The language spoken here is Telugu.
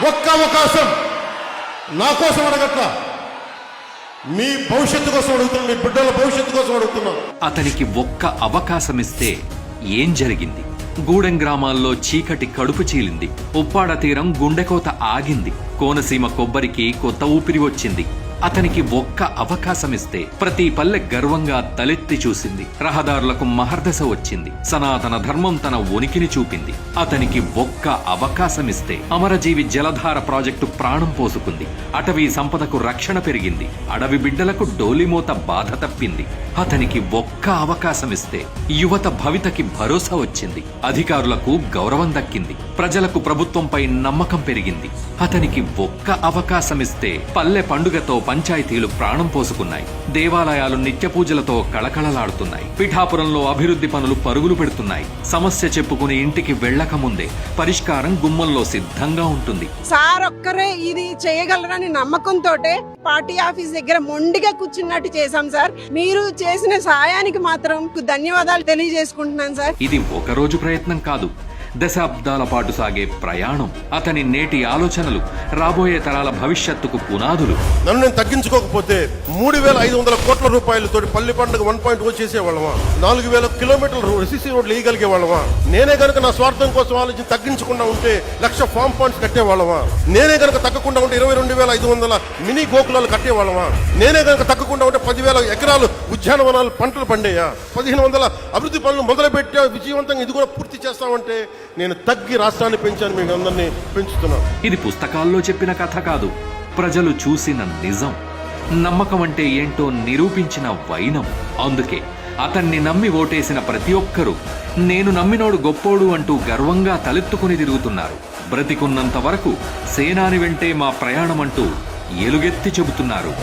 ఒక్క అవకాశం నా కోసం అడగట్లా, మీ భవిష్యత్తు కోసం అడుగుతున్నాం, మీ బిడ్డల భవిష్యత్తు కోసం అడుగుతున్నాం. అతనికి ఒక్క అవకాశమిస్తే ఏం జరిగింది? గూడెం గ్రామాల్లో చీకటి కడుపు చీలింది. ఉప్పాడ తీరం గుండెకోత ఆగింది. కోనసీమ కొబ్బరికి కొత్త ఊపిరి వచ్చింది. అతనికి ఒక్క అవకాశమిస్తే ప్రతి పల్లె గర్వంగా తలెత్తి చూసింది. రహదారులకు మహర్దశ వచ్చింది. సనాతన ధర్మం తన ఉనికిని చూపింది. అతనికి ఒక్క అవకాశమిస్తే అమరజీవి జలధార ప్రాజెక్టు ప్రాణం పోసుకుంది. అటవీ సంపదకు రక్షణ పెరిగింది. అడవి బిడ్డలకు డోలిమోత బాధ తప్పింది. అతనికి ఒక్క అవకాశమిస్తే యువత భవితకి భరోసా వచ్చింది. అధికారులకు గౌరవం దక్కింది. ప్రజలకు ప్రభుత్వంపై నమ్మకం పెరిగింది. అతనికి ఒక్క అవకాశమిస్తే పల్లె పండుగతో పంచాయతీలు ప్రాణం పోసుకున్నాయి. దేవాలయాలు నిత్య పూజలతో కళకళలాడుతున్నాయి. పిఠాపురంలో అభివృద్ధి పనులు పరుగులు పెడుతున్నాయి. సమస్య చెప్పుకుని ఇంటికి వెళ్లక ముందే పరిష్కారం గుమ్మంలో సిద్ధంగా ఉంటుంది. సార్ ఒక్కరే ఇది చేయగలరని నమ్మకంతో పార్టీ ఆఫీస్ దగ్గర మొండిగా కూర్చున్నట్టు చేశాం సార్. మీరు చేసిన సాయానికి మాత్రం ధన్యవాదాలు తెలియజేసుకుంటున్నాను సార్. ఇది ఒక రోజు ప్రయత్నం కాదు, దశాబ్దాల పాటు సాగే ప్రయాణం. అతని నేటి ఆలోచనలు రాబోయే తరాల భవిష్యత్తుకు పునాదులు. నన్ను నేను తగ్గించుకోకపోతే 3,500 కోట్ల రూపాయలతో పల్లి పండుగ 1.0 చేసేవాళ్ళమా? 4,000 కిలోమీటర్లు రెసిసి రోడ్లు వేయగలిగే వాళ్ళమా? నేనే గనక నా స్వార్థం కోసం ఆలోచించి తగ్గించకుండా ఉంటే 1,00,000 ఫామ్ పాయింట్స్ కట్టేవాళ్ళమా? నేనే గనక తగ్గకుండా ఉంటే 22,500 మినీ గోకులాలు కట్టేవాళ్ళమా? నేనే గనక తగ్గకుండా ఉంటే 10,000 ఎకరాలు ఉద్యానవనాలు పంటలు పండేయా? 1,500 అభివృద్ధి పనులు మొదలుపెట్టా విజయవంతంగా ఇది కూడా పూర్తి చేస్తామంటే నేను తగ్గి రాష్ట్రాన్ని పెంచాను, మీకు అందరినీ పెంచుతున్నాను. ఇది పుస్తకాల్లో చెప్పిన కథ కాదు, ప్రజలు చూసిన నిజం. నమ్మకం అంటే ఏంటో నిరూపించిన వైనం. అందుకే అతన్ని నమ్మి ఓటేసిన ప్రతి ఒక్కరూ నేను నమ్మినోడు గొప్పోడు అంటూ గర్వంగా తలెత్తుకుని తిరుగుతున్నారు. బ్రతికున్నంత వరకు సేనాని వెంటే మా ప్రయాణమంటూ ఎలుగెత్తి చెబుతున్నారు.